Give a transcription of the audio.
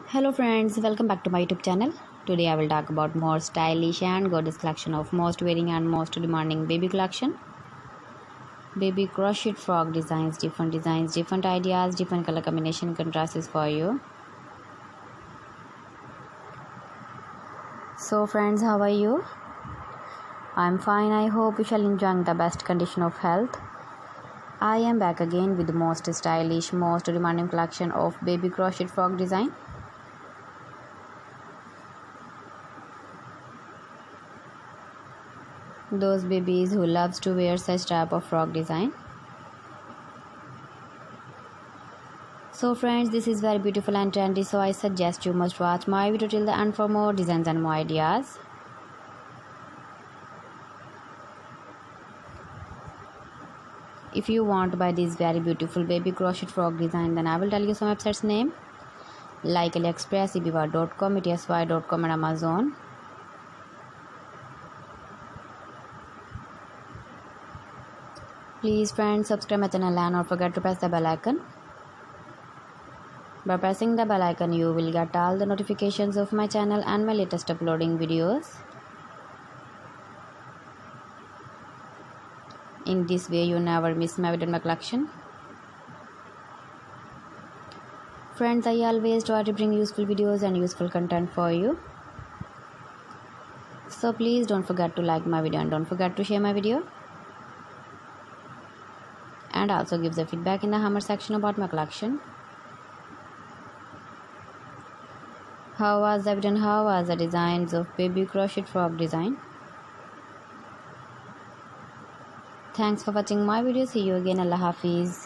Hello friends, welcome back to my YouTube channel. Today I will talk about more stylish and gorgeous collection of most wearing and most demanding baby collection. Baby crochet frog designs, different ideas, different color combination contrasts for you. So friends, how are you? I'm fine. I hope you shall enjoy the best condition of health. I am back again with the most stylish, most demanding collection of baby crochet frog design. Those babies who loves to wear such type of frog design. So friends, this is very beautiful and trendy, so I suggest you must watch my video till the end for more designs and more ideas. If you want to buy this very beautiful baby crochet frog design, then I will tell you some websites name like AliExpress, ebiwa.com, etsy.com and Amazon. Please friends, subscribe my channel and don't forget to press the bell icon. By pressing the bell icon, you will get all the notifications of my channel and my latest uploading videos. In this way, you never miss my video in my collection. Friends, I always try to bring useful videos and useful content for you. So please don't forget to like my video and don't forget to share my video. And also give the feedback in the comment section about my collection. How was the video and how was the designs of baby crochet frog design? Thanks for watching my video. See you again. Allah Hafiz.